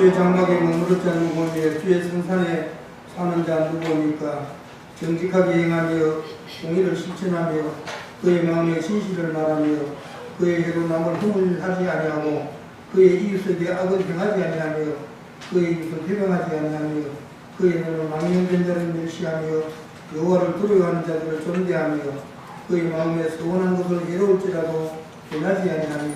주의 장막에 머무르지 않는 몸에 주의 성산에 사는 자 누구입니까? 정직하게 행하며 공의를 실천하며 그의 마음에 진실을 말하며 그의 혀로 남을 허물하지 아니하고 그의 이웃에게 악을 행하지 아니하며 그의 이웃을 해방하지 아니하며 그의 눈은 망령된 자를 멸시하며 여호와를 두려워하는 자들을 존대하며 그의 마음에 서원한 것을 해로울지라도 변하지 아니하며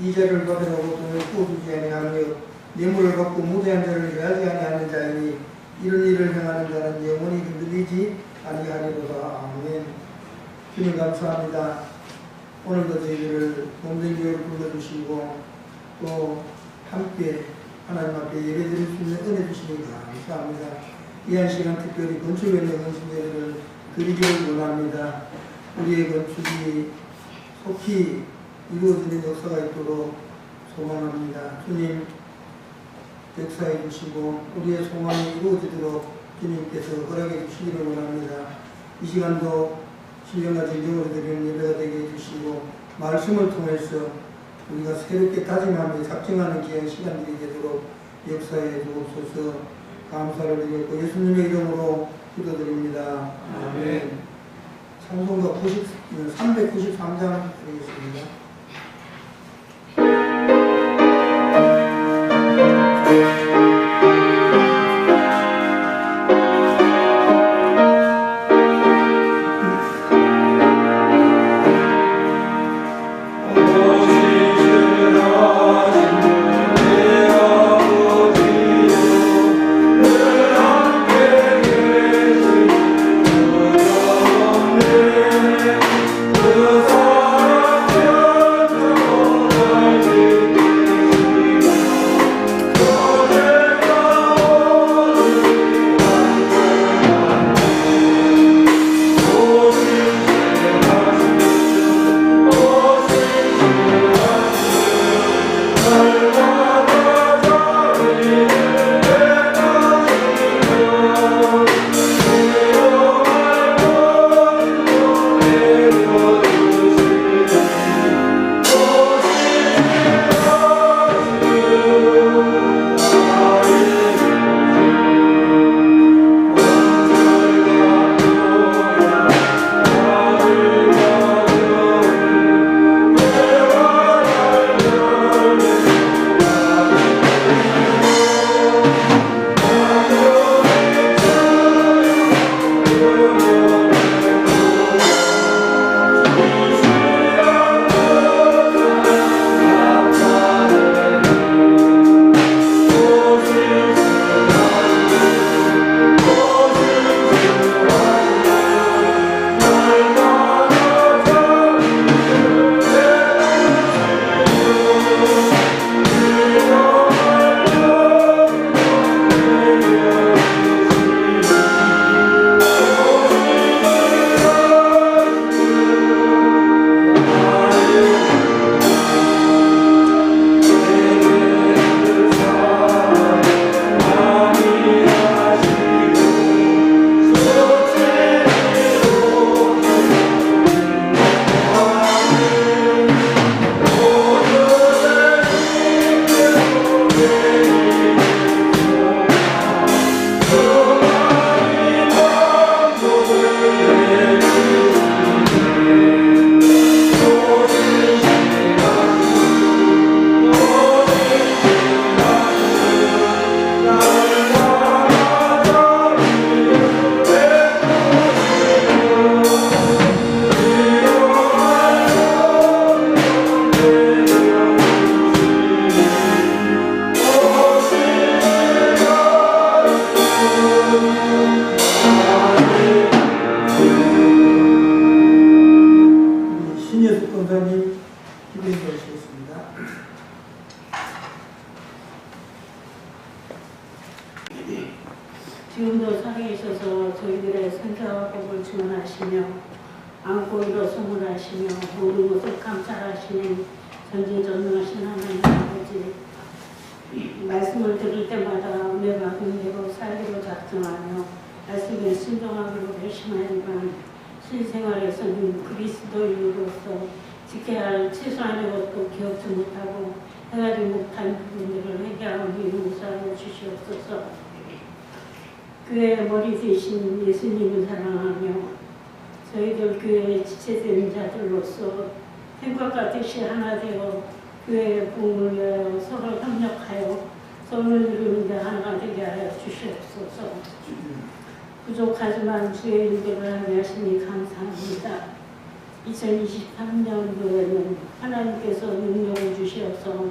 이자를 받으려고 돈을 구워주지 아니하며 뇌물을 받고 무대한 자를 해하지 아니하는 자이니 이런 일을 행하는 자는 영원히 흔들리지 아니하리로다. 아멘. 주님 감사합니다. 오늘도 저희들을 몸된 교회를 불러주시고 또 함께 하나님 앞에 예배드릴 수 있는 은혜 주시니 감사합니다. 이 한 시간 특별히 건축연의 건축예배를 드리기를 원합니다. 우리의 건축이 속히 이루어지는 역사가 있도록 소망합니다. 주님 역사해 주시고 우리의 소망이 이루어지도록 주님께서 허락해 주시기를 원합니다. 이 시간도 신령과 진정으로 드리는 예배가 되게 해주시고 말씀을 통해서 우리가 새롭게 다짐하며 작정하는 귀한 시간들이 되도록 역사해 주옵소서. 감사를 드리고 예수님의 이름으로 기도드립니다. 아멘. 찬송가 393장 드리겠습니다. 지금도 살아계셔서 저희들의 생사와 복을 증언하시며 안고 일어섬을 하시며 모든 것을 감찰하시는 전지전능하신 하나님 아버지, 말씀을 들을 때마다 은혜가 은혜로 살기로 작정하며 말씀에 순종하기로 결심하지만 실생활에서는 그리스도인으로서 지켜야 할 최소한의 것도 기억지 못하고 행하지 못한 부분들을 회개하오니 용서하여 주시옵소서. 교회의 머리 대신 예수님을 사랑하며 저희들 교회의 지체된 자들로서 생각과 뜻이 하나 되어 교회의 부흥을 위하여 서로 협력하여 선을 이루는 데 하나가 되게 하여 주시옵소서. 부족하지만 주의 일들을 하게 하시니 감사합니다. 2023년도에는 하나님께서 능력을 주시어서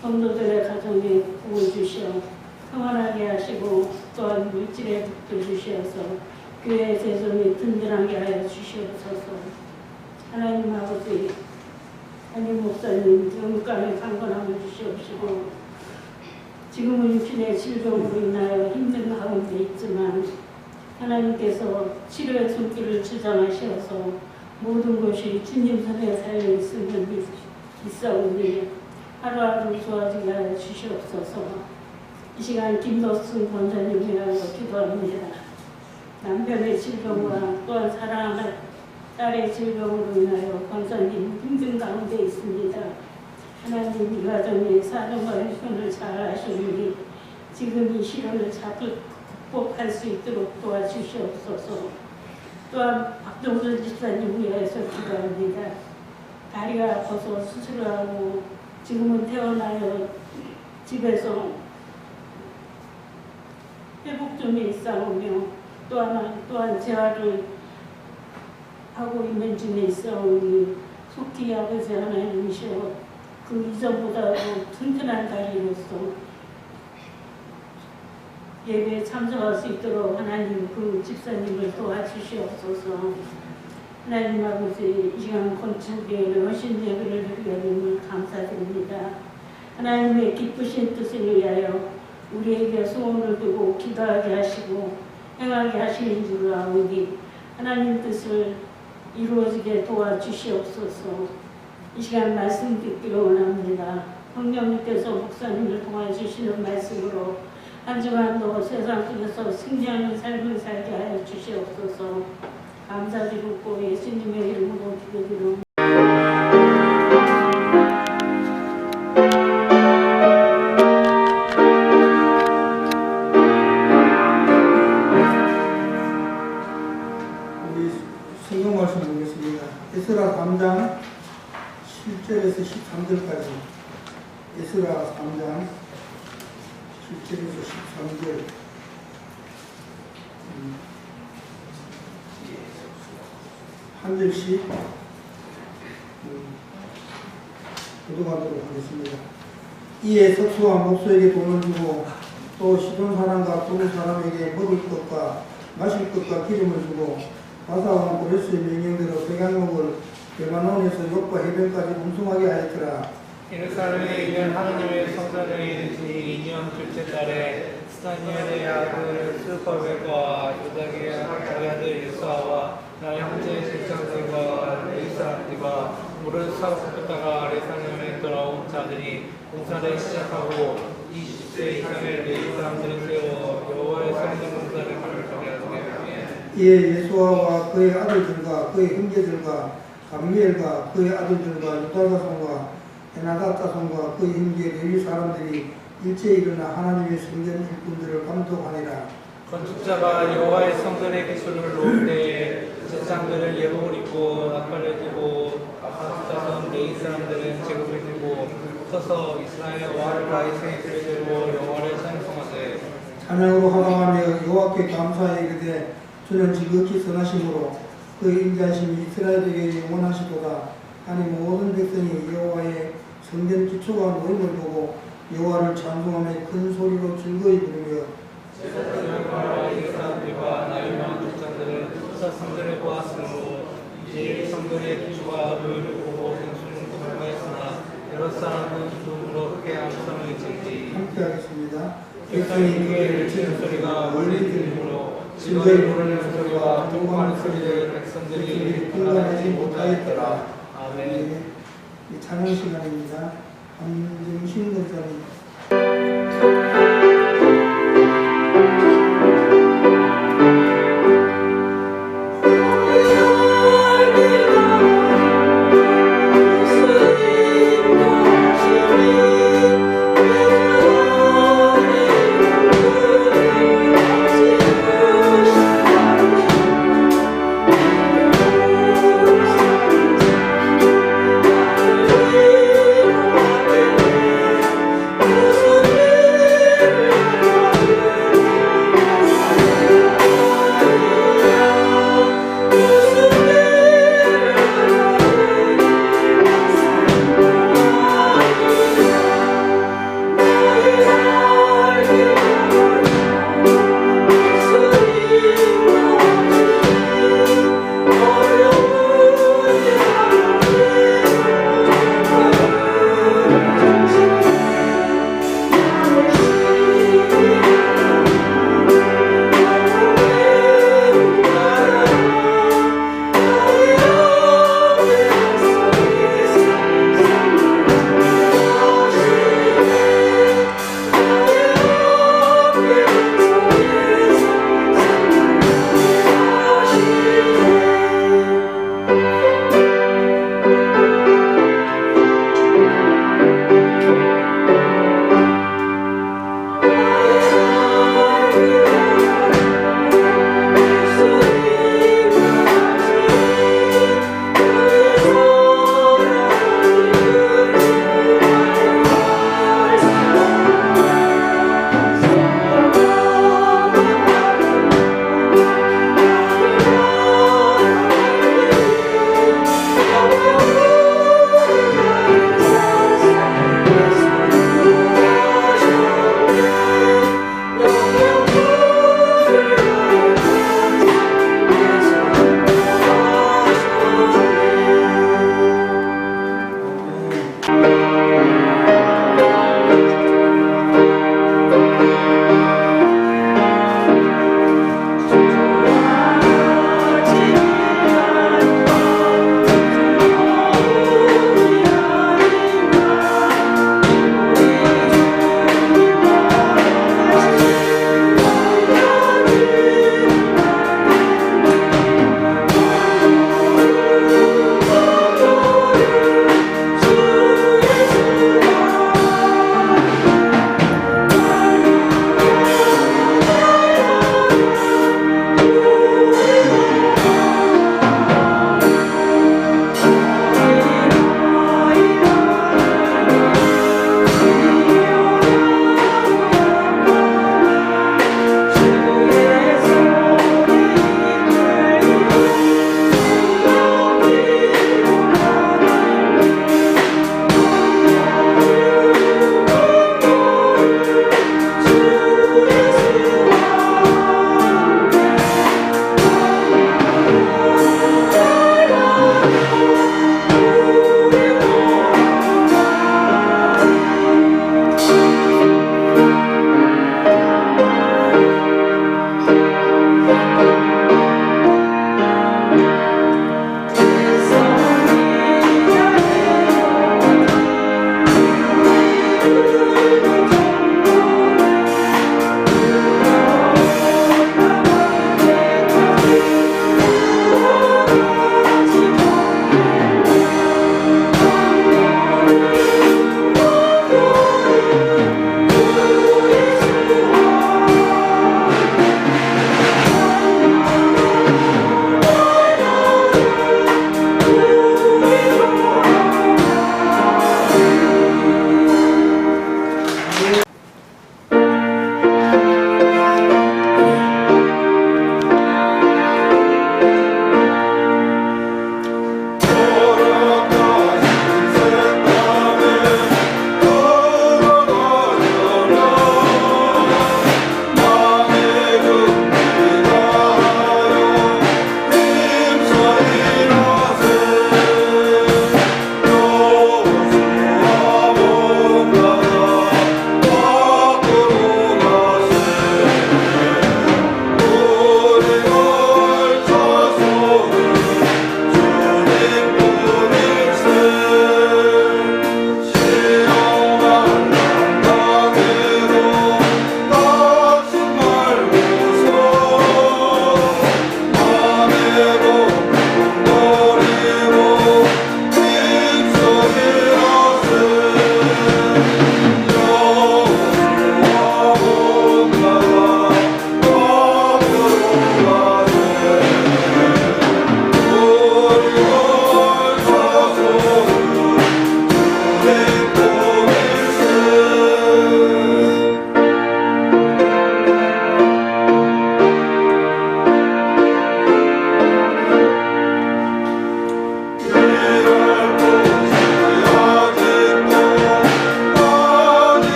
성도들의 가정에 복을 주시어 평안하게 하시고 또한 물질의 복도 주시어서 교회의 재정이 든든하게 하여 주시옵소서. 하나님 아버지, 담임 목사님 영육간의 강건함을 주시옵시고 지금은 육신의 질병으로 인하여 힘든 가운데 있지만 하나님께서 치료의 손길을 주장하시어서 모든 것이 주님 손에 달려 있음을 믿사오니 하루하루 좋아지게 하여 주시옵소서. 이 시간 김덕순 권사님 위하여 기도합니다. 남편의 질병과 또한 사랑하는 딸의 질병으로 인하여 권사님 힘든 가운데 있습니다. 하나님 이 가정의 사정과 형편을 잘 아시니 지금 이 시련을 잘 극복할 수 있도록 도와주시옵소서. 또한 박동선 집사님 위해서 기도합니다. 다리가 아파서 수술을 하고 지금은 태어나여 집에서 회복 중에 있사오며 또한 재활을 하고 있는 중에 있사오니 속히 아버지 하나님이시여 그 이전보다도 튼튼한 다리로서 예배에 참석할 수 있도록 하나님 그 집사님을 도와주시옵소서. 하나님 아버지 이 시간 건축계의 허신 예배를 드리는 감사드립니다. 하나님의 기쁘신 뜻을 위하여 우리에게 소원을 두고 기도하게 하시고 행하게 하시는 줄 아오니 하나님 뜻을 이루어지게 도와주시옵소서. 이 시간 말씀 듣기를 원합니다. 성령님께서 목사님을 통해 주시는 말씀으로 한 주간도 세상 속에서 승리하는 삶을 살게 하여 주시옵소서. 감사드리고 예수님의 이름으로 기도드립니다. 우리 성경 말씀 보겠습니다. 에스라 3장 7절에서 13절까지. 에스라 3장 7절에서 13절. 한 절씩 교독하도록 하겠습니다. 이에 석수와 목수에게 돈을 주고 또 시돈 사람과 두루 사람에게 먹을 것과 마실 것과 기름을 주고 바사왕 고레스의 명령대로 백양목을 레바논에서 욕과 해변까지 운송하게 하였더라. 예루살렘에 있는 하느님의 성전을 2년 둘째 달에 스타니엘의 아들 스룹바벨과 요다기의 아들 예수아와 나의 형제 직장들과 이 사람들과 물을 사고다가 예루살렘에 돌아온 자들이 공사를 시작하고 20세 이상의 레위 사람들을 세워 여호와의 성전 공사를 하게 하였으며 이에 예수아와 그의 아들들과 그의 형제들과 감미엘과 그의 아들들과 유다자손과 에나다자손과 그의 형제 레위 사람들이 일제히 일어나 하나님의 성전 일꾼들을 감독하니라. 건축자가 여호와의 성전의 기술을 놓을 때에 제사장들은 예복을 입고 나팔을 들고 아하스자손 레위 사람들은 제국을 들고 서서 이스라엘의 왕 다윗의 규례대로 여호와를 찬송하되 찬양으로 하방하며 여호와께 감사하여 이르되 주는 지극히 선하심으로 그의 인자하심이 이스라엘에게 영원하시도다. 아니 모든 백성이 여호와의 성전 기초가 놓임을 보고 여호와를 찬송하며 큰 소리로 즐거이 부르며 제사장들과 레위 사람들과 나유만族장들은 성전을 보았으므로 이제 성전의 기초가 놓임을 보고 생수는 공부했으나 여러 사람은 눈으로 크게 암송을 짓지. 함께 하겠습니다. 백성이 그의 치는 소리가 멀리 들리므로 즐거이 부르는 소리와 통곡하는 소리를 백성들이 분간하지 못하였더라. 아멘. 이 찬양 시간입니다. 함정신 목사님. 예수님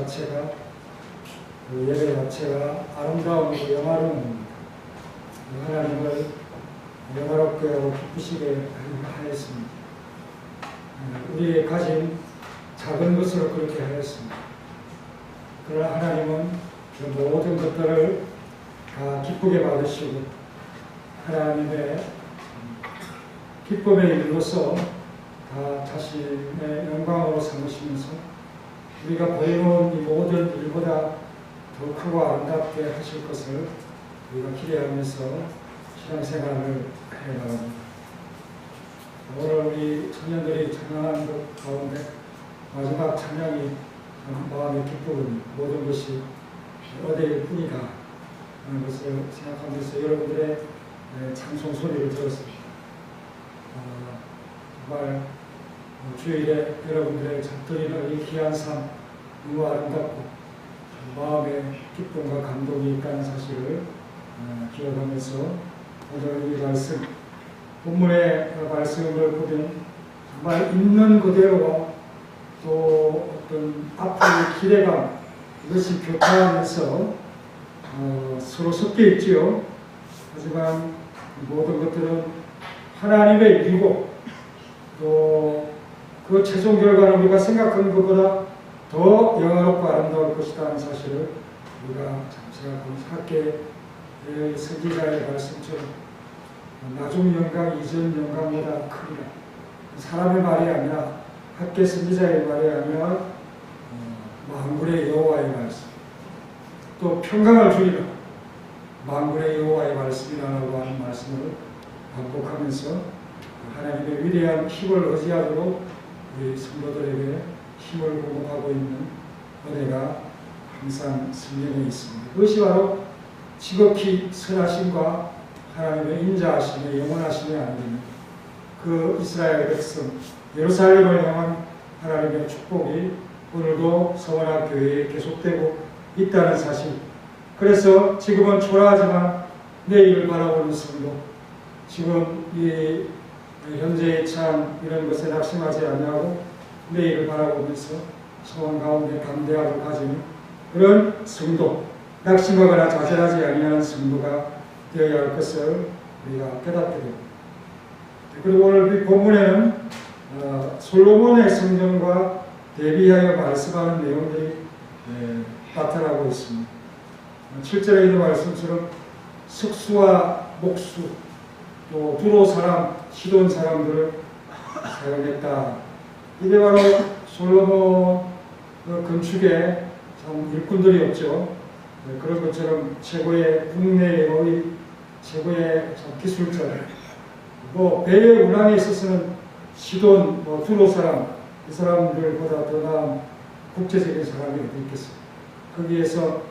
자체가, 그 예배 자체가 아름다운 영화로운 겁니다. 하나님을 영화롭게 하고 기쁘시게 하였습니다. 우리의 가진 작은 것으로 그렇게 하였습니다. 그러나 하나님은 그 모든 것들을 다 기쁘게 받으시고 하나님의 기쁨의 일로서 다 자신의 영광으로 삼으시면서 우리가 보여온 이 모든 일보다 더 크고 아름답게 하실 것을 우리가 기대하면서 신앙생활을 해나갑니다. 오늘 우리 청년들이 찬양하는 것 가운데 마지막 찬양이 마음의 기쁨은 모든 것이 어디일 뿐이다 하는 것을 생각하면서 여러분들의 찬송 소리를 들었습니다. 정말 주일에 여러분들의 잡들이는 이 귀한 삶 너무 아름답고 마음의 기쁨과 감동이 있다는 사실을 기억하면서 오늘 이 말씀 본문의 말씀을 보면 정말 있는 그대로와 또 어떤 앞으로의 기대감 이것이 교차하면서 서로 섞여 있지요. 하지만 모든 것들은 하나님의 일이고 또 그 최종 결과는 우리가 생각하는 것보다 더 영화롭고 아름다울 것이다 하는 사실을 우리가 생각하면서 함께 선지자의 말씀처럼 나중 영광 이전 영광보다 크리라. 사람의 말이 아니라 학계 선지자의 말이 아니라 만군의 여호와의 말씀. 또 평강을 주리라. 만군의 여호와의 말씀이라고 하는 말씀을 반복하면서 하나님의 위대한 힘을 의지하도록 우리 성도들에게 힘을 공급하고 있는 은혜가 항상 성경에 있습니다. 그것이 바로 지극히 선하심과 하나님의 인자하심의 영원하심이 아닙니다. 그 이스라엘 백성 예루살렘을 향한 하나님의 축복이 오늘도 서원학 교회에 계속되고 있다는 사실. 그래서 지금은 초라하지만 내일을 바라보는 성도, 지금 이 현재의 참 이런 것에 낙심하지 아니하고 내일을 바라보면서 소원 가운데 담대함을 가지는 그런 성도, 낙심하거나 좌절하지 아니하는 성도가 되어야 할 것을 우리가 깨닫게 됩니다. 그리고 오늘 이 본문에는 솔로몬의 성전과 대비하여 말씀하는 내용들이 나타나고 있습니다. 7절에 있는 말씀처럼 석수와 목수, 또 두로 사람, 시돈 사람들을 사용했다. 이게 바로 솔로몬 건축에 참 일꾼들이 없죠. 그런 것처럼 최고의 국내의 최고의 기술者, 배의 운항에 있어서는 시돈, 두로 사람, 이 사람들보다 더 나은 국제적인 사람이 어디 있겠어요. 거기에서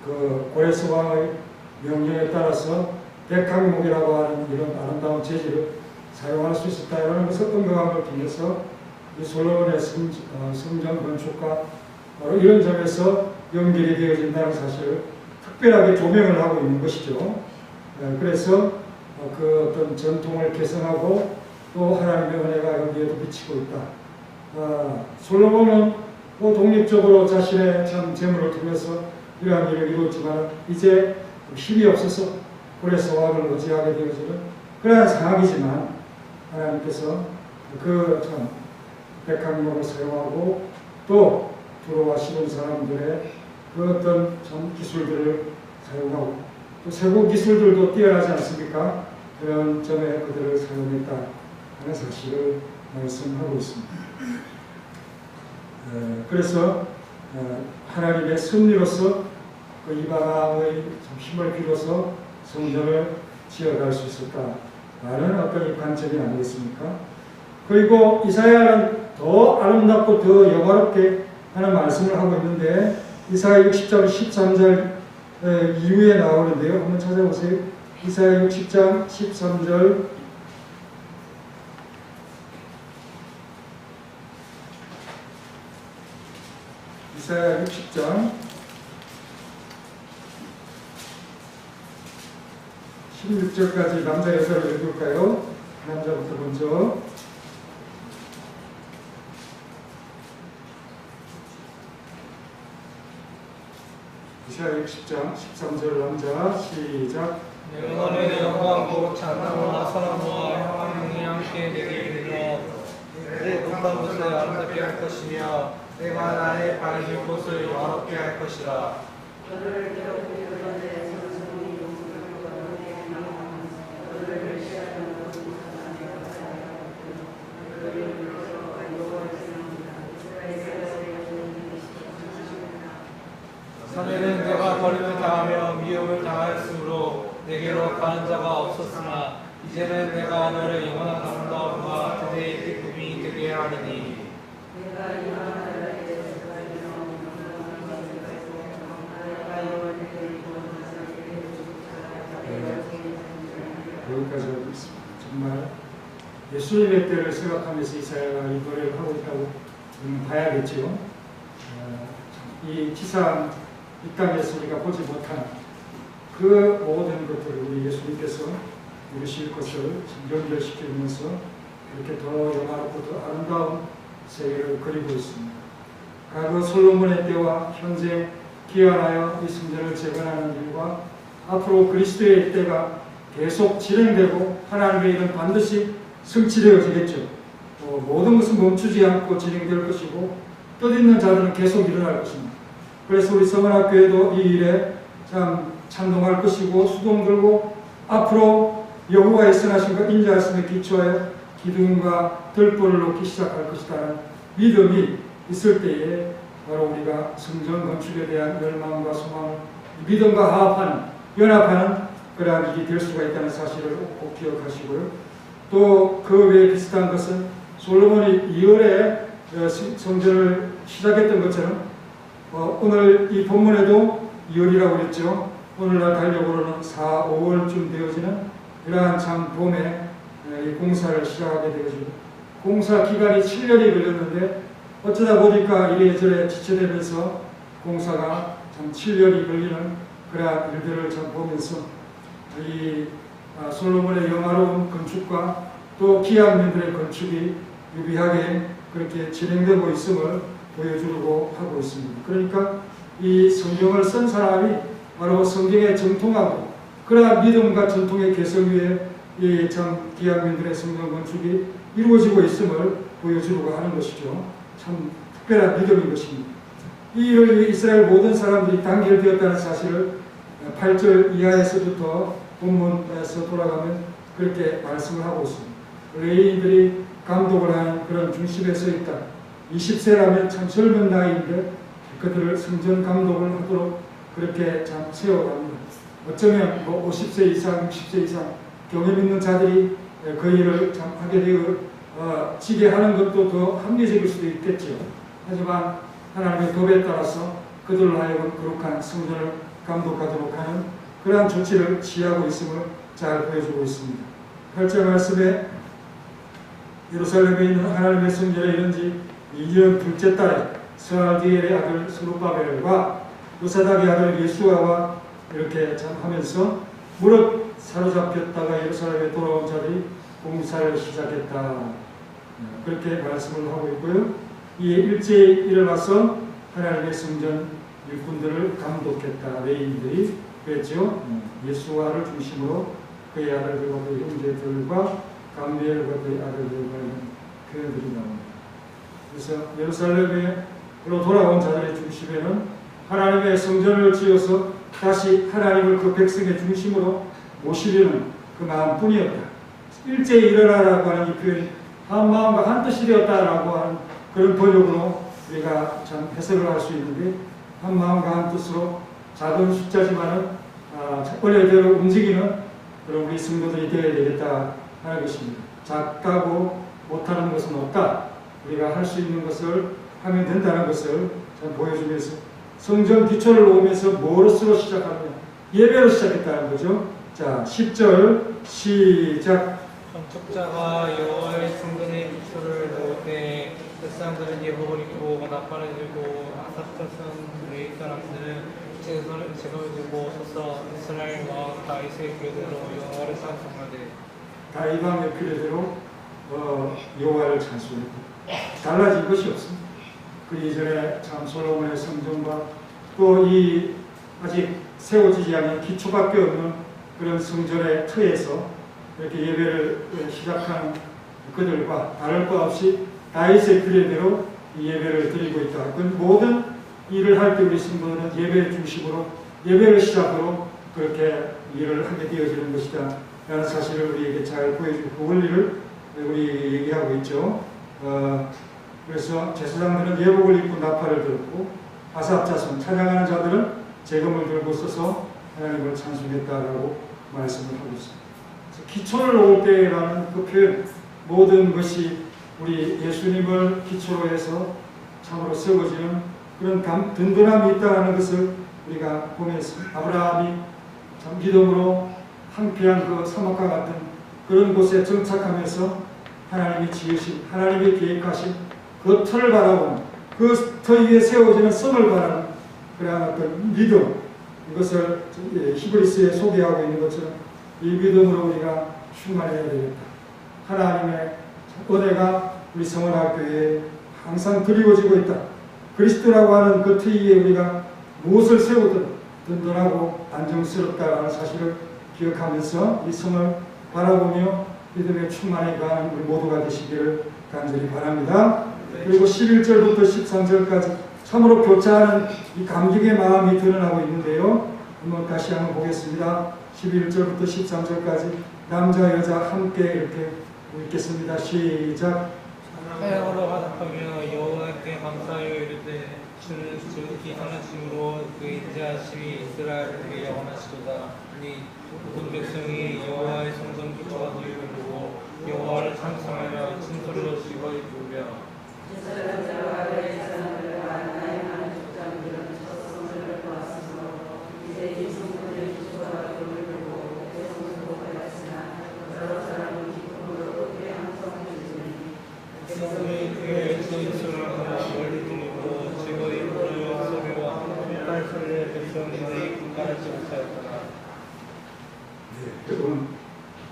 그 고레스 왕의 명령에 따라서 백항목이라고 하는 이런 아름다운 재질을 사용할 수 있었다는 것을 언급함을 통해서 이 솔로몬의 성전 건축과 바로 이런 점에서 연결이 되어진다는 사실을 특별하게 조명을 하고 있는 것이죠. 그래서 그 어떤 전통을 개선하고 또 하나님의 은혜가 여기에도 비치고 있다. 솔로몬은 독립적으로 자신의 참 재물을 통해서 이러한 일을 이루었지만 이제 힘이 없어서 고레스 왕을 의지하게 되어지는 그러한 상황이지만 하나님께서 그 참 백항목을 사용하고 또 두로와 시돈 사람들의 그 어떤 참 기술들을 사용하고 또 세부 기술들도 뛰어나지 않습니까? 그런 점에 그들을 사용했다 하는 사실을 말씀하고 있습니다. 그래서 하나님의 섭리로서 그 이방의 힘을 빌어서 성전을 지어갈 수 있었다라는 어떤 관점이 아니겠습니까? 그리고 이사야는 더 아름답고 더 영화롭게 하는 말씀을 하고 있는데 이사야 60장 13절 이후에 나오는데요. 한번 찾아보세요. 이사야 60장 13절 이사야 60장 16절까지 남자 여자를 읽을까요? 남자부터 먼저. 이사야 60장 13절 남자 시작. 영원의 영광과 찬송과 사랑과 평안이 함께 내게 이르러 내 높은 곳을 아름답게 할 것이며 내가 나의 밝은 곳을 영화롭게 할 것이라. 전에는 내가 버림을 당하며 미움을 당하였으므로 내게로 가는 자가 없었으나 이제는 내가 너를 영원한 아름다움과 그대의 기쁨이 되게 하리니. 여기까지 하고 있습니다. 정말 예수님의 때를 생각하면서 이사야가 이 노래를 하고 있다고 봐야겠지요. 이 지상 이 땅에서 우리가 보지 못한 그 모든 것들을 우리 예수님께서 이루실 것을 연결시키면서 이렇게 더 영화롭고 더 아름다운 세계를 그리고 있습니다. 과거 솔로몬의 때와 현재 기한하여 이 성전을 재건하는 일과 앞으로 그리스도의 때가 계속 진행되고 하나님의 일은 반드시 성취되어지겠죠. 모든 것은 멈추지 않고 진행될 것이고 뜻있는 자들은 계속 일어날 것입니다. 그래서 우리 서문학교에도 이 일에 참 찬동할 것이고 수동 들고 앞으로 여호와의 선하심과 인자하심에 기초하여 기둥과 들보를 놓기 시작할 것이라는 믿음이 있을 때에 바로 우리가 성전 건축에 대한 열망과 소망을 믿음과 화합하는 연합하는 그러한 일이 될 수가 있다는 사실을 꼭 기억하시고요. 또 그 외에 비슷한 것은 솔로몬이 2월에 성전을 시작했던 것처럼 오늘 이 본문에도 2월이라고 그랬죠. 오늘날 달력으로는 4, 5월쯤 되어지는 이러한 참 봄에 이 공사를 시작하게 되어지고 공사 기간이 7년이 걸렸는데 어쩌다 보니까 이래저래 지체되면서 공사가 참 7년이 걸리는 그러한 일들을 참 보면서 이 솔로몬의 영화로운 건축과 또 기왕민들의 건축이 유비하게 그렇게 진행되고 있음을 보여주려고 하고 있습니다. 그러니까 이 성경을 쓴 사람이 바로 성경에 정통하고 그러한 믿음과 전통의 개성 위에 이 참 기왕민들의 성경 건축이 이루어지고 있음을 보여주려고 하는 것이죠. 참 특별한 믿음인 것입니다. 이 일을 위해 이스라엘 모든 사람들이 단결되었다는 사실을 8절 이하에서부터 본문에서 돌아가면 그렇게 말씀을 하고 있습니다. 레위인들이 감독을 하는 그런 중심에 서 있다. 20세라면 참 젊은 나이인데 그들을 성전 감독을 하도록 그렇게 참 세워갑니다. 어쩌면 뭐 50세 이상, 60세 이상 경험 있는 자들이 그 일을 참 하게 되어지게 하는 것도 더 합리적일 수도 있겠죠. 하지만 하나님의 법에 따라서 그들로 하여금 거룩한 성전을 감독하도록 하는 그러한 조치를 취하고 있음을 잘 보여주고 있습니다. 8절 말씀에 예루살렘에 있는 하나님의 성전에 이른 지 2년 둘째 달에 스알디엘의 아들 스룹바벨과 요사닥의 아들 예수아와 이렇게 참 하면서 무릇 사로잡혔다가 예루살렘에 돌아온 자들이 공사를 시작했다. 그렇게 말씀을 하고 있고요. 이에 일제히 일어나서 하나님의 성전 일꾼들을 감독했다. 레위인들이 그랬죠. 예수아를 중심으로 그의 아들들과 그의 형제들과 감미엘과 그의 아들들과 이런 표현들이 나옵니다. 그래서 예루살렘으로 돌아온 자들의 중심에는 하나님의 성전을 지어서 다시 하나님을 그 백성의 중심으로 모시려는 그 마음뿐이었다. 일제히 일어나라고 하는 이 표현이 한 마음과 한 뜻이 되었다라고 하는 그런 번역으로 우리가 참 해석을 할 수 있는데 한 마음과 한 뜻으로 작은 숫자지만은 원래대로 움직이는 그런 우리 성도들이 되어야 되겠다 하는 것입니다. 작다고 못하는 것은 없다. 우리가 할 수 있는 것을 하면 된다는 것을 참 보여주면서 성전 기초를 놓으면서 무엇으로 시작하느냐? 예배로 시작했다는 거죠. 자, 10절 시작. 건축자가 여호와의 성전의 기초를 놓을 때 백성들은 예복을 입고 나팔을 들고 아사프선 레위 사람들은 제금을 들고 서서 이스라엘 왕 다윗의 규례대로 여호와를 찬송하되 다윗 왕의 규례대로 여호와를 찬송했고 달라진 것이 없습니다. 그 이전에 참 솔로몬의 성전과 또 이 아직 세워지지 않은 기초밖에 없는 그런 성전의 터에서 이렇게 예배를 시작하는 그들과 다를 것 없이 다윗의 규례대로 이 예배를 드리고 있다. 그 모든 일을 할 때 우리 성도는 예배를 중심으로 예배를 시작으로 그렇게 일을 하게 되어지는 것이다 라는 사실을 우리에게 잘 보여주고 그 원리를 우리 얘기하고 있죠. 그래서 제사장들은 예복을 입고 나팔을 들고 아삽 자손 찬양하는 자들은 재금을 들고 서서 하나님을 찬송했다라고 말씀을 하고 있습니다. 기초를 놓을 때라는 그 표현, 모든 것이 우리 예수님을 기초로 해서 참으로 세워지는 그런 든든함이 있다는 것을 우리가 보면서 아브라함이 참 믿음으로 황폐한 그 사막과 같은 그런 곳에 정착하면서 하나님이 지으신, 하나님이 계획하신 그 터를 바라보는, 그 터 위에 세워지는 성을 바라는 그러한 어떤 믿음, 이것을 히브리스에 소개하고 있는 것처럼 이 믿음으로 우리가 충만해야 되겠다. 하나님의 은혜가 우리 성원학교에 항상 드리워지고 있다. 그리스도라고 하는 그 터 위에 우리가 무엇을 세우든 든든하고 안정스럽다라는 사실을 기억하면서 이 성을 바라보며 믿음의 충만에 가는 우리 모두가 되시기를 간절히 바랍니다. 그리고 11절부터 13절까지 참으로 교차하는 이 감격의 마음이 드러나고 있는데요. 한번 다시 한번 보겠습니다. 11절부터 13절까지 남자 여자 함께 이렇게 읽겠습니다. 시작. 사랑으로 화답하며 여호와께 감사하여 이르되 주는 지극히 선하심으로 그 인자하심이 이스라엘에게 영원하시도다. 아니 모든 백성이 여호와의 성전 기초가 되어 이르고 여호와를 찬송하며 진솔로 즐거이 부르며 여러분,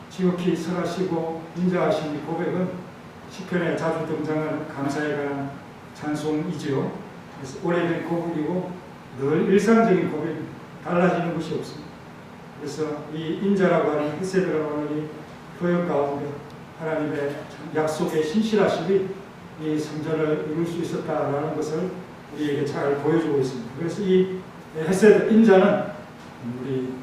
지극히 선하시고 인자하신 이 고백은 시편에 자주 등장하는 감사에 관한 찬송이지요. 그래서 오래된 고백이고 늘 일상적인 고백입니다. 달라지는 것이 없습니다. 그래서 이 인자라고 하는 헤세드라고 하는 이 표현 가운데 하나님의 약속의 신실하심이 이 성전을 이룰 수 있었다라는 것을 우리에게 잘 보여주고 있습니다. 그래서 이 헤세드 인자는 우리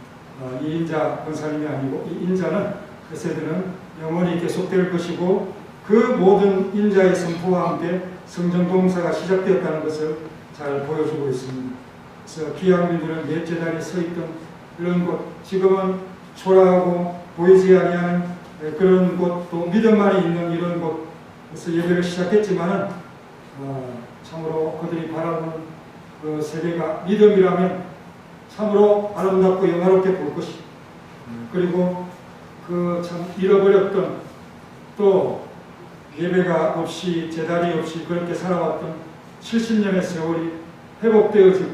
이 인자 권사님이 아니고 이 인자는 헤세드는 영원히 계속될 것이고 그 모든 인자의 선포와 함께 성전 공사가 시작되었다는 것을 잘 보여주고 있습니다. 그래서 기왕민들은 옛 제단에 서 있던 이런 곳, 지금은 초라하고 보이지 아니하는 그런 곳, 또 믿음만이 있는 이런 곳에서 예배를 시작했지만은 참으로 그들이 바라보는 그 세계가 믿음이라면 참으로 아름답고 영화롭게 볼 것이고, 그리고 그 참 잃어버렸던 또 예배가 없이 제단이 없이 그렇게 살아왔던 70년의 세월이 회복되어지고,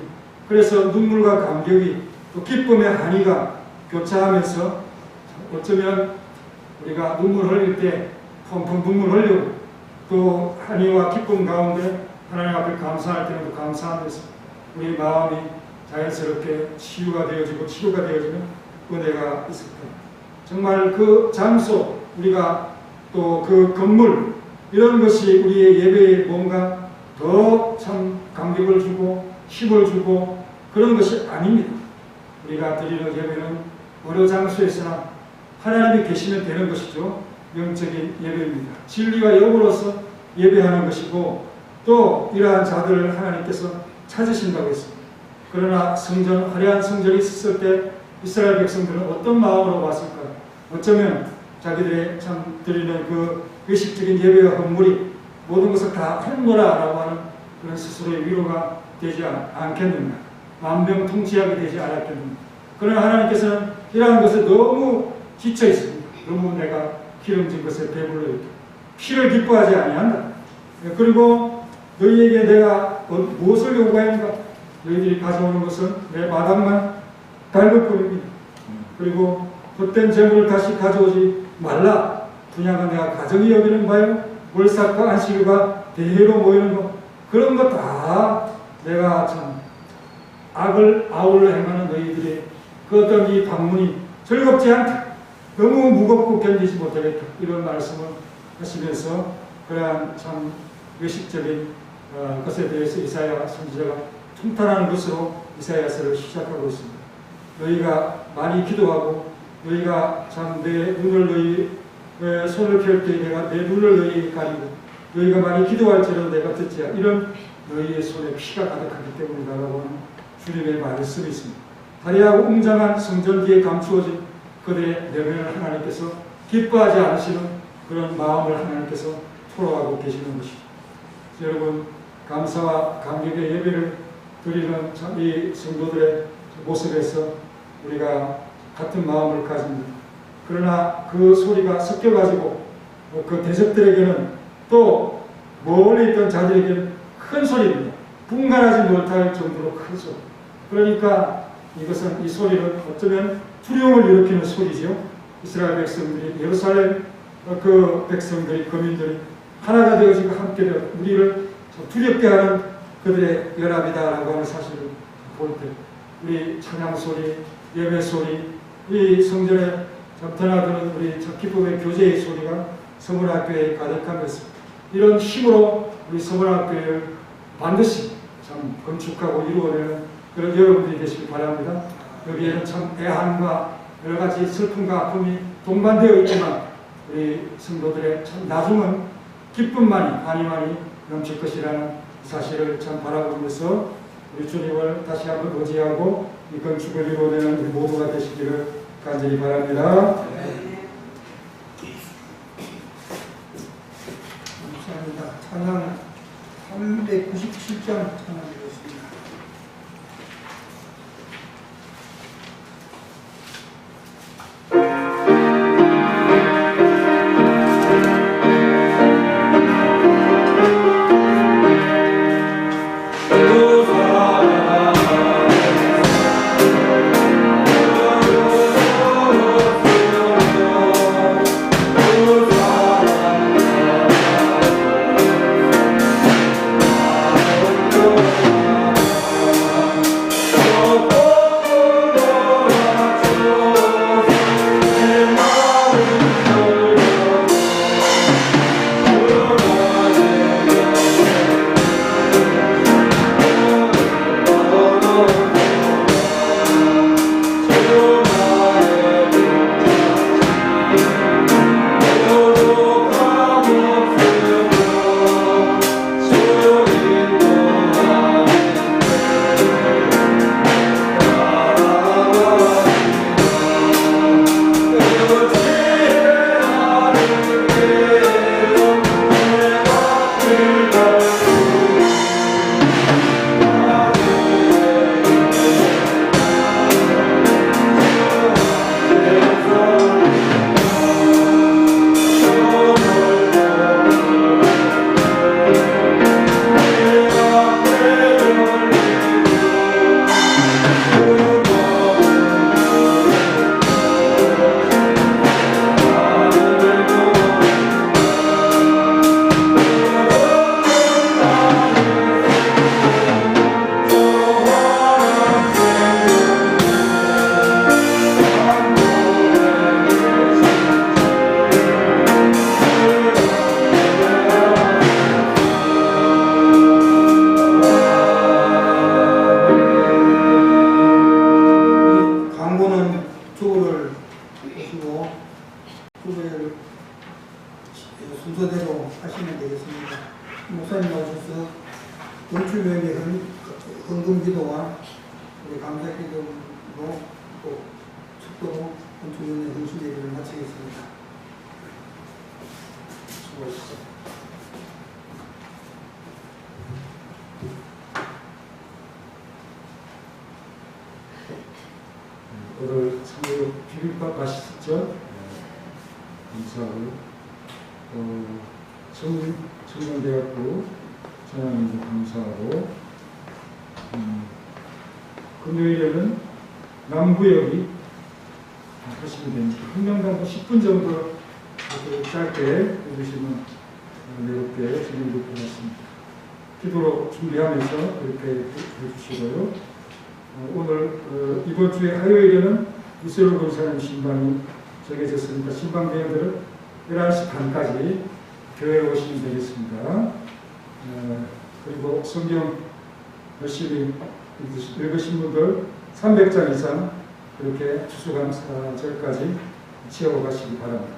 그래서 눈물과 감격이 또 기쁨의 한이가 교차하면서 어쩌면 우리가 눈물 흘릴 때 펑펑 눈물 흘리고 또 한이와 기쁨 가운데 하나님 앞에 감사할 때는 또 감사하면서 우리 마음이 자연스럽게 치유가 되어지고 치료가 되어지는 은혜가 있을 겁니다. 정말 그 장소, 우리가 또 그 건물, 이런 것이 우리의 예배에 뭔가 더 참 감격을 주고 힘을 주고 그런 것이 아닙니다. 우리가 드리는 예배는 어느 장소에서나 하나님이 계시면 되는 것이죠. 영적인 예배입니다. 진리와 영으로서 예배하는 것이고, 또 이러한 자들을 하나님께서 찾으신다고 했습니다. 그러나 성전, 화려한 성전이 있었을 때 이스라엘 백성들은 어떤 마음으로 왔을까요? 어쩌면 자기들의 참 드리는 그 의식적인 예배와 헌물이 모든 것을 다 했노라라고 하는 그런 스스로의 위로가 되지 않겠는가, 만병통치약이 되지 않았겠는가. 그러나 하나님께서는 이러한 것에 너무 지쳐 있습니다. 너무 내가 기름진 것에 배불러 있다. 피를 기뻐하지 아니한다. 그리고 너희에게 내가 무엇을 요구하는가? 너희들이 가져오는 것은 내 마당만 밟을 뿐입니다. 그리고 헛된 재물을 다시 가져오지 말라. 분양은 내가 가정이 여기는 바요. 월삭과 안식일과 대회로 모이는 것, 그런 것 다 내가 참 악을 아울러 행하는 너희들의 그 어떤 이 방문이 즐겁지 않다. 너무 무겁고 견디지 못하겠다. 이런 말씀을 하시면서 그러한 참 의식적인 것에 대해서 이사야 선지자가 통탄하는 것으로 이사야서를 시작하고 있습니다. 너희가 많이 기도하고 너희가 참 내 눈을 너희 손을 펼 때 내가 내 눈을 너희에게 가리고 너희가 많이 기도할지라도 내가 듣지 않 이런 너희의 손에 피가 가득하기 때문이다라고 하는 주님의 말씀이 있습니다. 화려하고 웅장한 성전 뒤에 감추어진 그들의 내면을 하나님께서 기뻐하지 않으시는 그런 마음을 하나님께서 토로하고 계시는 것이죠. 여러분 감사와 감격의 예배를 드리는 이 성도들의 모습에서 우리가 같은 마음을 가집니다. 그러나 그 소리가 섞여가지고 그 대적들에게는 또 멀리 있던 자들에게는 큰 소리입니다. 분간하지 못할 정도로 큰 소리. 그러니까 이것은 이 소리는 어쩌면 두려움을 일으키는 소리죠. 이스라엘 백성들이 예루살렘 그 백성들이 거민들이 하나가 되어지고 함께 되어 우리를 두렵게 하는 그들의 연합이다라고 하는 사실을 볼 때 우리 찬양 소리, 예배 소리, 이 성전에 드나드는 우리 기쁨의 교제의 소리가 서문학교에 가득한 것입니다. 이런 힘으로 우리 서문학교를 반드시 참 건축하고 이루어내는 그런 여러분들이 되시길 바랍니다. 여기에는 참 애환과 여러 가지 슬픔과 아픔이 동반되어 있지만 우리 성도들의 참 나중은 기쁨만이 많이 넘칠 것이라는 사실을 참 바라보면서 우리 주님을 다시 한번 의지하고 이 건축을 이루어내는 우리 모두가 되시기를 간절히 바랍니다. 감사합니다. 찬양 397장 찬양드리겠습니다. 순서대로 하시면 되겠습니다. 목사님 오셔서 건축명의 헌금기도와 우리 감사기도로 또 축도로 건축명의 헌신예배를 마치겠습니다. 수고하셨습니다. 오늘 참으로 비빔밥 맛있었죠? 감사하고 청년대학교 전향님도 감사하고 금요일에는 남구역이 하시면 됩니다. 한명당 10분 정도 짧게 해주시면 내롭게 진행될 것 같습니다. 기도로 준비하면서 그렇게 해주시고요. 오늘 이번 주에 화요일에는 이슬로 권사님 신방이 정해졌으니까 신방 대원들은 11시 반까지 교회에 오시면 되겠습니다. 그리고 성경 열심히 읽으신 분들 300장 이상 그렇게 추수감사절까지 채워가시기 바랍니다.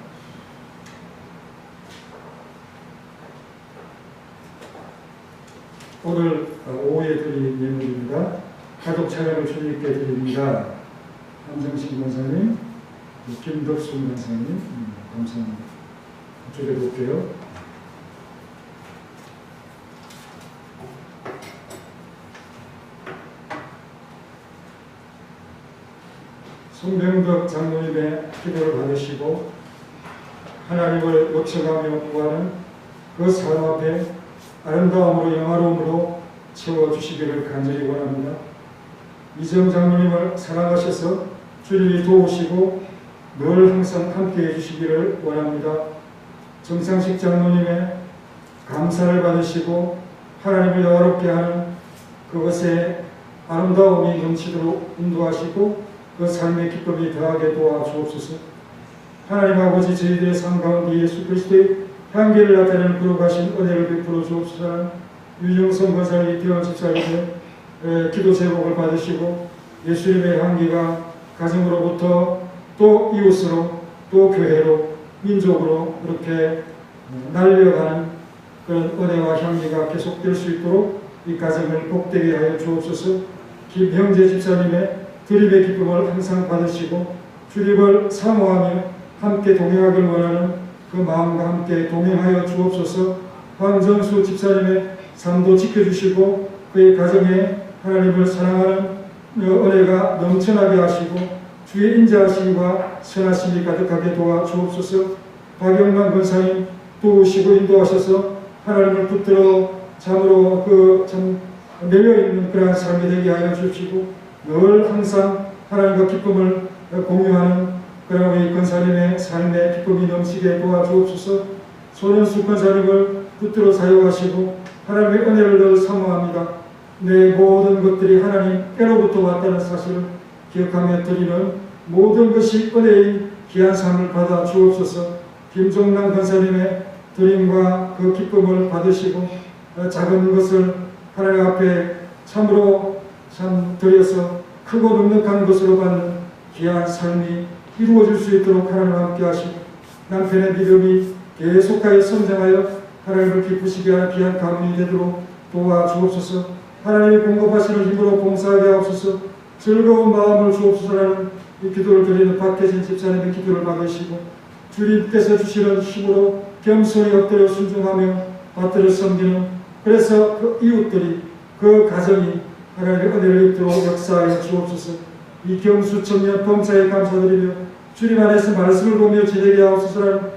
오늘 오후에 드린 예물입니다. 가족 차량을 주님께 드립니다. 함정신 권사님, 김덕순 권사님, 감사합니다. 줄여볼게요. 송병덕 장로님의 기도를 받으시고 하나님을 요청하며 구하는 그 삶 앞에 아름다움으로 영화로움으로 채워주시기를 간절히 원합니다. 이정 장로님을 사랑하셔서 주님이 도우시고 늘 항상 함께해 주시기를 원합니다. 정상식 장로님의 감사를 받으시고 하나님을 영화롭게 하는 그것에 아름다움이 넘치도록 인도하시고 그 삶의 기쁨이 더하게 도와주옵소서. 하나님 아버지, 저희들의 삶 가운데 예수 그리스도의 향기를 나타내는 거룩하신 은혜를 베풀어 주옵소서. 유정성 권사님, 이태원 집사님의 기도 제목을 받으시고 예수님의 향기가 가정으로부터 또 이웃으로 또 교회로 민족으로 그렇게 날려가는 그런 은혜와 향기가 계속될 수 있도록 이 가정을 복되게 하여 주옵소서. 김형재 집사님의 드림의 기쁨을 항상 받으시고 주님을 사모하며 함께 동행하길 원하는 그 마음과 함께 동행하여 주옵소서. 황정수 집사님의 삶도 지켜주시고 그의 가정에 하나님을 사랑하는 은혜가 넘쳐나게 하시고 주의 인자하심과 선하심이 가득하게 도와주옵소서. 박영만 권사님 도우시고 인도하셔서 하나님을 붙들어 참으로 참 매여있는 그러한 삶이 되게 하여 주시고 늘 항상 하나님과 기쁨을 공유하는 그런 우리 권사님의 삶의 기쁨이 넘치게 도와주옵소서. 손현수 권사님을 붙들어 사용하시고 하나님의 은혜를 늘 사모합니다. 내 모든 것들이 하나님께로부터 왔다는 사실을 기억하며 드리는 모든 것이 은혜인 귀한 삶을 받아 주옵소서. 김종남 권사님의 드림과 그 기쁨을 받으시고 작은 것을 하나님 앞에 참으로 드려서 크고 넉넉한 것으로 받는 귀한 삶이 이루어질 수 있도록 하나님과 함께 하시고 남편의 믿음이 계속하여 성장하여 하나님을 기쁘시게 하는 귀한 가문이 되도록 도와주옵소서. 하나님이 공급하시는 힘으로 봉사하게 하옵소서. 즐거운 마음을 주옵소서라는 이 기도를 드리는 박혜진 집사님의 기도를 받으시고 주님께서 주시는 힘으로 겸손히 엎드려 순종하며 받들어 섬기는 그래서 그 이웃들이 그 가정이 하나님의 은혜를 입도록 역사하여 주옵소서. 이경수 청년 범사에 감사드리며 주님 안에서 말씀을 보며 지내게 하옵소서라는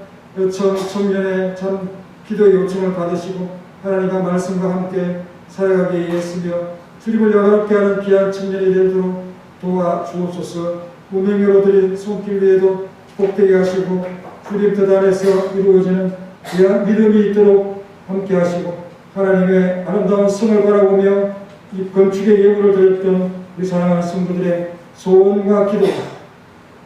청년의 참 기도의 요청을 받으시고 하나님과 말씀과 함께 살아가게 했으며 주님을 영화롭게 하는 귀한 청년이 되도록 도와주옵소서. 무명으로 드린 손길 위에도 복되게 하시고 주님 뜻 안에서 이루어지는 귀한 믿음이 있도록 함께 하시고 하나님의 아름다운 성을 바라보며 이 건축의 예물을 드렸던 우리 사랑하는 성도들의 소원과 기도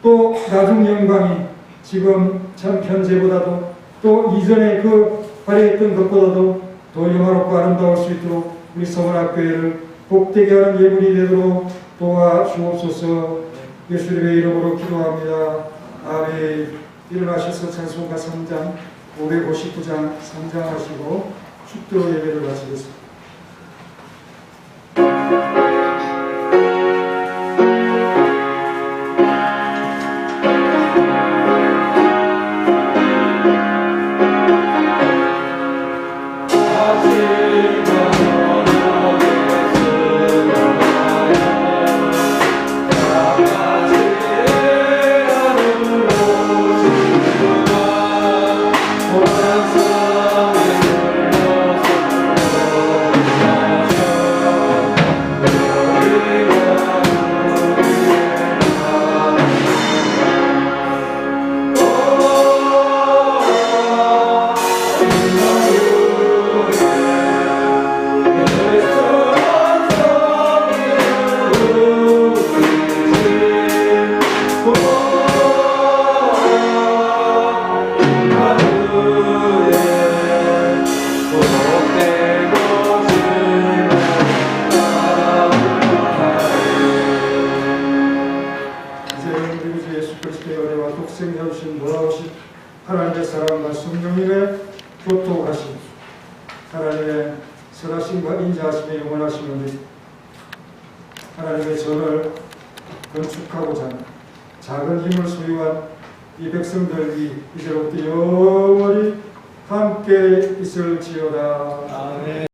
또 나중 영광이 지금 참 현재보다도 또 이전에 그 발휘했던 것보다도 더 영화롭고 아름다울 수 있도록 우리 성원학교회를 복되게 하는 예물이 되도록 도와주옵소서. 예수님의 이름으로 기도합니다. 아멘. 일어나셔서 찬송가 3장 559장 3장 하시고 축도 예배를 마치겠습니다. Oh 말씀하시는데 하나님의 전을 건축하고자 하는 작은 힘을 소유한 이 백성들이 이제부터 영원히 함께 있을지어다. 아멘.